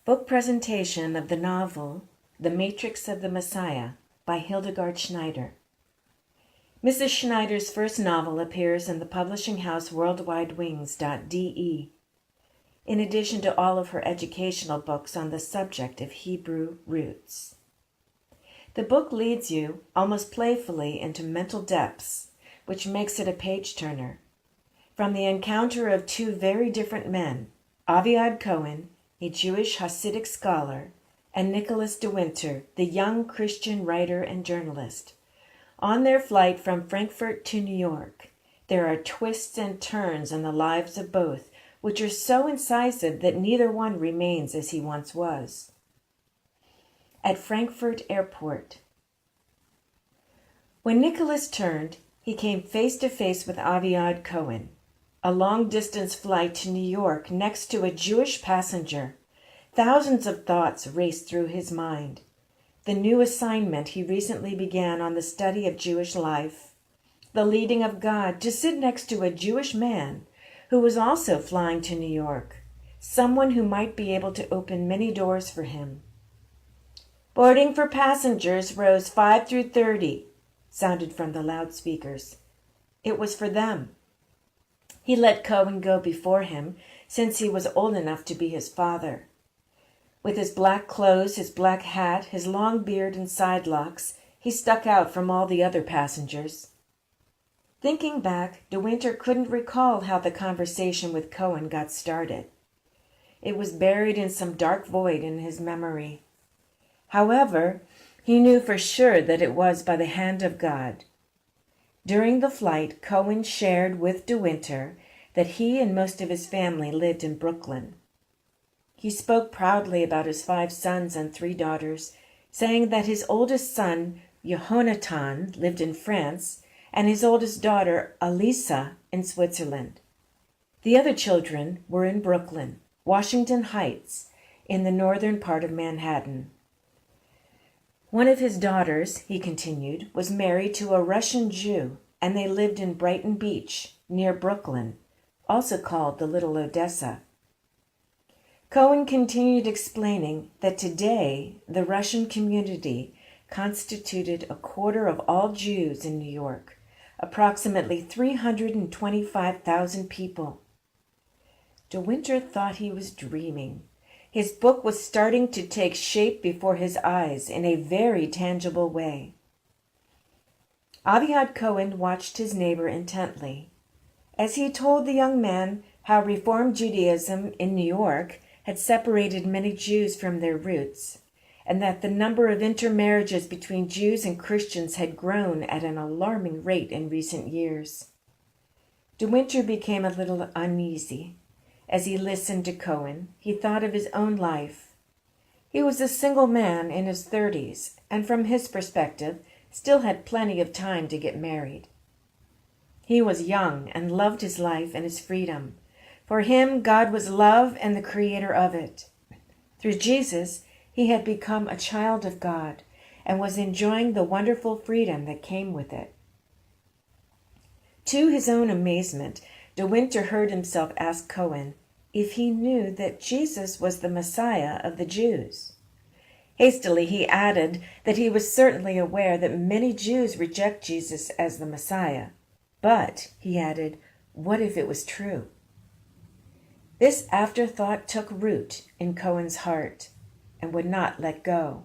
Book presentation of the novel The Matrix of the Messiah by Hildegard Schneider. Mrs. Schneider's first novel appears in the publishing house worldwidewings.de, in addition to all of her educational books on the subject of Hebrew roots. The book leads you, almost playfully, into mental depths, which makes it a page-turner. From the encounter of two very different men, Aviad Cohen, a Jewish Hasidic scholar, and Nicholas de Winter, the young Christian writer and journalist. On their flight from Frankfurt to New York, there are twists and turns in the lives of both, which are so incisive that neither one remains as he once was. At Frankfurt Airport. When Nicholas turned, he came face to face with Aviad Cohen, a long-distance flight to New York next to a Jewish passenger. Thousands of thoughts raced through his mind. The new assignment he recently began on the study of Jewish life, the leading of God to sit next to a Jewish man who was also flying to New York, someone who might be able to open many doors for him. Boarding for passengers rows 5 through 30, sounded from the loudspeakers. It was for them. He let Cohen go before him, since he was old enough to be his father. With his black clothes, his black hat, his long beard and side locks, he stuck out from all the other passengers. Thinking back, De Winter couldn't recall how the conversation with Cohen got started. It was buried in some dark void in his memory. However, he knew for sure that it was by the hand of God. During the flight, Cohen shared with De Winter that he and most of his family lived in Brooklyn. He spoke proudly about his 5 sons and 3 daughters, saying that his oldest son, Yehonatan, lived in France, and his oldest daughter, Alisa, in Switzerland. The other children were in Brooklyn, Washington Heights, in the northern part of Manhattan. One of his daughters, he continued, was married to a Russian Jew, and they lived in Brighton Beach, near Brooklyn, also called the Little Odessa. Cohen continued explaining that today the Russian community constituted a quarter of all Jews in New York, approximately 325,000 people. De Winter thought he was dreaming. His book was starting to take shape before his eyes in a very tangible way. Aviad Cohen watched his neighbor intently. As he told the young man how Reform Judaism in New York had separated many Jews from their roots, and that the number of intermarriages between Jews and Christians had grown at an alarming rate in recent years. De Winter became a little uneasy. As he listened to Cohen, he thought of his own life. He was a single man in his 30s, and from his perspective, still had plenty of time to get married. He was young and loved his life and his freedom. For him, God was love and the creator of it. Through Jesus, he had become a child of God and was enjoying the wonderful freedom that came with it. To his own amazement, De Winter heard himself ask Cohen if he knew that Jesus was the Messiah of the Jews. Hastily he added that he was certainly aware that many Jews reject Jesus as the Messiah. But, he added, what if it was true? This afterthought took root in Cohen's heart and would not let go.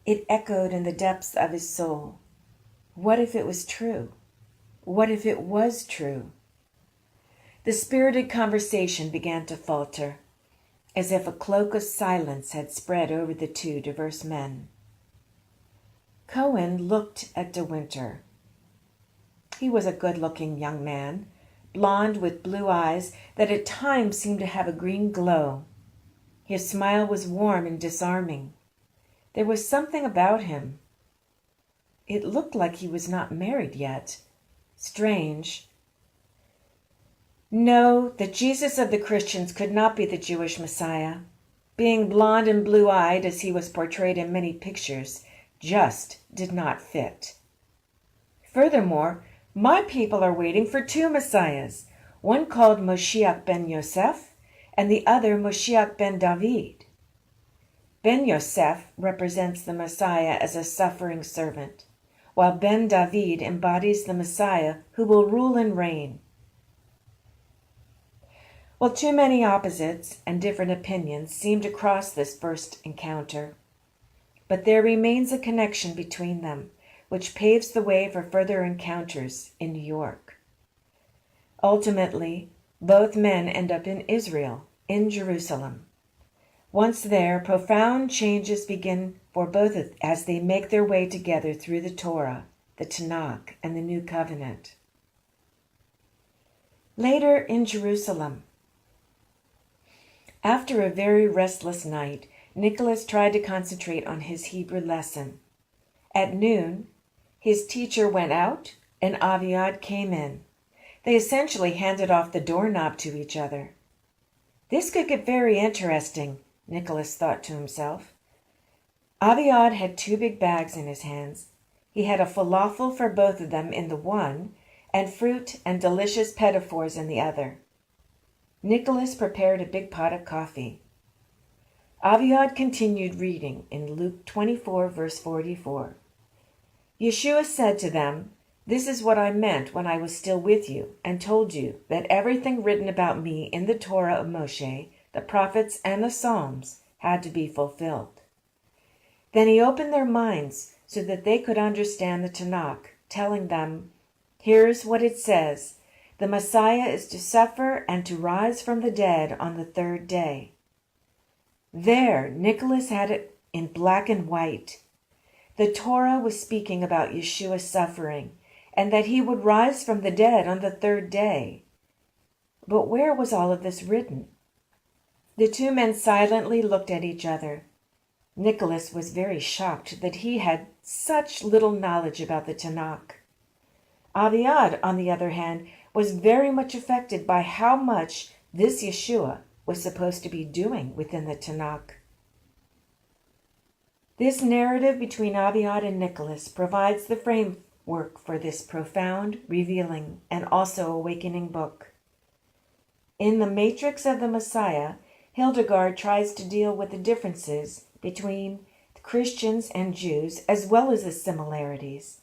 It echoed in the depths of his soul. What if it was true? What if it was true? The spirited conversation began to falter, as if a cloak of silence had spread over the two diverse men. Cohen looked at De Winter. He was a good-looking young man, blond with blue eyes that at times seemed to have a green glow. His smile was warm and disarming. There was something about him. It looked like he was not married yet. Strange. No, the Jesus of the Christians could not be the Jewish Messiah. Being blond and blue-eyed, as he was portrayed in many pictures, just did not fit. Furthermore, my people are waiting for 2 Messiahs, one called Moshiach ben Yosef and the other Moshiach ben David. Ben Yosef represents the Messiah as a suffering servant, while Ben David embodies the Messiah who will rule and reign. Well, too many opposites and different opinions seem to cross this first encounter, but there remains a connection between them, which paves the way for further encounters in New York. Ultimately, both men end up in Israel, in Jerusalem. Once there, profound changes begin for both as they make their way together through the Torah, the Tanakh, and the New Covenant. Later in Jerusalem, after a very restless night, Nicholas tried to concentrate on his Hebrew lesson. At noon, his teacher went out and Aviad came in. They essentially handed off the doorknob to each other. This could get very interesting, Nicholas thought to himself. Aviad had 2 big bags in his hands. He had a falafel for both of them in the one, and fruit and delicious pedophores in the other. Nicholas prepared a big pot of coffee. Aviad continued reading in Luke 24, verse 44. Yeshua said to them, "This is what I meant when I was still with you and told you that everything written about me in the Torah of Moshe, the prophets, and the Psalms had to be fulfilled." Then he opened their minds so that they could understand the Tanakh, telling them, "Here's what it says. The Messiah is to suffer and to rise from the dead on the 3rd day." There, Nicholas had it in black and white. The Torah was speaking about Yeshua's suffering and that he would rise from the dead on the 3rd day. But where was all of this written? The 2 men silently looked at each other. Nicholas was very shocked that he had such little knowledge about the Tanakh. Aviad, on the other hand, was very much affected by how much this Yeshua was supposed to be doing within the Tanakh. This narrative between Aviad and Nicholas provides the framework for this profound, revealing, and also awakening book. In The Matrix of the Messiah, Hildegard tries to deal with the differences between Christians and Jews as well as the similarities.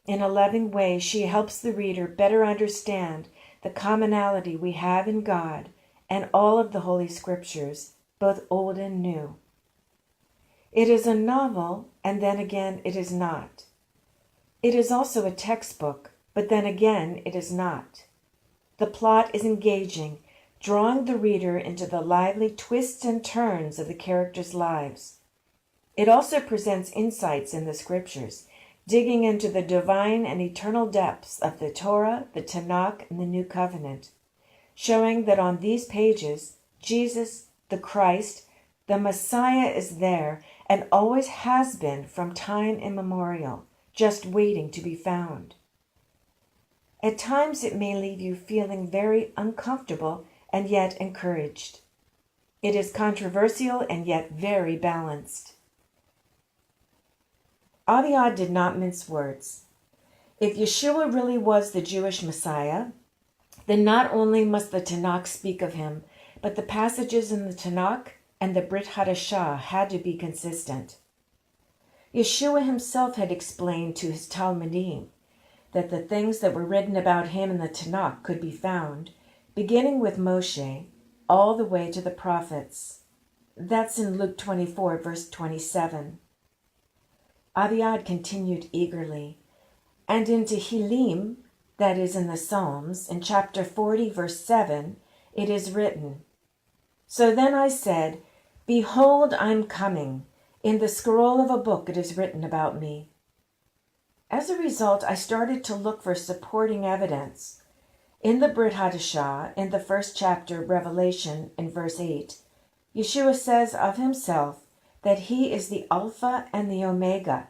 In a loving way, she helps the reader better understand the commonality we have in God and all of the Holy Scriptures, both old and new. It is a novel, and then again it is not. It is also a textbook, but then again it is not. The plot is engaging, drawing the reader into the lively twists and turns of the characters' lives. It also presents insights in the Scriptures, digging into the divine and eternal depths of the Torah, the Tanakh, and the New Covenant, showing that on these pages, Jesus, the Christ, the Messiah is there and always has been from time immemorial, just waiting to be found. At times it may leave you feeling very uncomfortable and yet encouraged. It is controversial and yet very balanced. Aviad did not mince words. If Yeshua really was the Jewish Messiah, then not only must the Tanakh speak of him, but the passages in the Tanakh and the Brit Hadashah had to be consistent. Yeshua himself had explained to his Talmudim that the things that were written about him in the Tanakh could be found, beginning with Moshe, all the way to the prophets. That's in Luke 24, verse 27. Aviad continued eagerly, and in Tehillim, that is in the Psalms, in chapter 40, verse 7, it is written, "So then I said, Behold, I'm coming. In the scroll of a book it is written about me." As a result, I started to look for supporting evidence. In the Brit Hadashah, in the 1st chapter, Revelation, in verse 8, Yeshua says of himself that he is the Alpha and the Omega.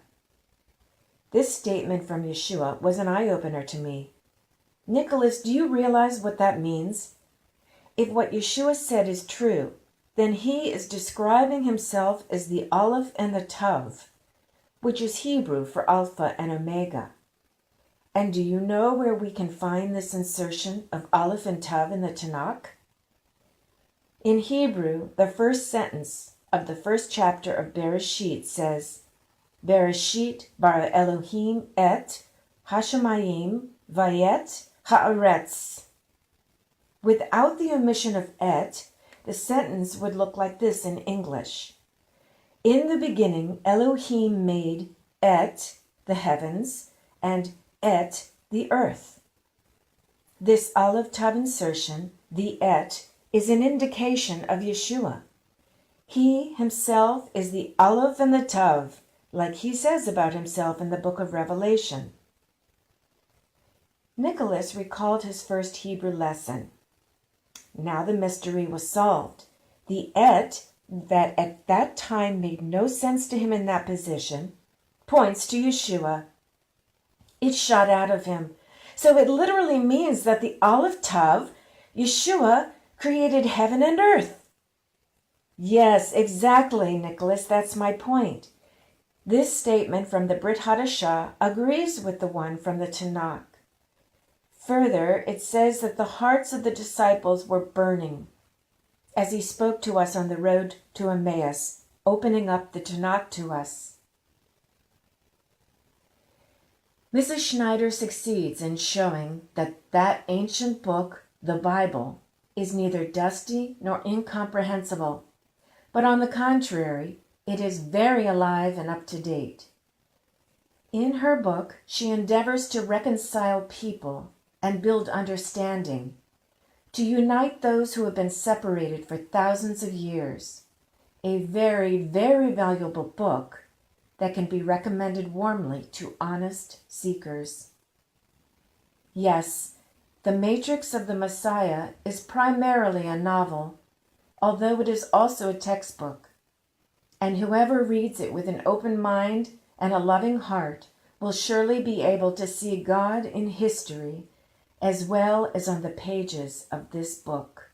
This statement from Yeshua was an eye-opener to me. Nicholas, do you realize what that means? If what Yeshua said is true, then he is describing himself as the Aleph and the Tav, which is Hebrew for Alpha and Omega. And do you know where we can find this insertion of Aleph and Tav in the Tanakh? In Hebrew, the first sentence of the first chapter of Bereshit says, Bereshit bara Elohim et hashamayim vayet haaretz. Without the omission of et, the sentence would look like this in English. In the beginning, Elohim made et, the heavens, and et, the earth. This Aleph Tav insertion, the et, is an indication of Yeshua. He himself is the Aleph and the Tav, like he says about himself in the book of Revelation. Nicholas recalled his first Hebrew lesson. Now the mystery was solved. The et, that at that time made no sense to him in that position, points to Yeshua. It shot out of him. So it literally means that the Aleph Tav, Yeshua, created heaven and earth. Yes, exactly, Nicholas, that's my point. This statement from the Brit Hadashah agrees with the one from the Tanakh. Further, it says that the hearts of the disciples were burning as he spoke to us on the road to Emmaus, opening up the Tanakh to us. Mrs. Schneider succeeds in showing that ancient book, the Bible, is neither dusty nor incomprehensible, but on the contrary, it is very alive and up to date. In her book, she endeavors to reconcile people and build understanding, to unite those who have been separated for thousands of years. A very, very valuable book that can be recommended warmly to honest seekers. Yes, The Matrix of the Messiah is primarily a novel, although it is also a textbook, and whoever reads it with an open mind and a loving heart will surely be able to see God in history as well as on the pages of this book.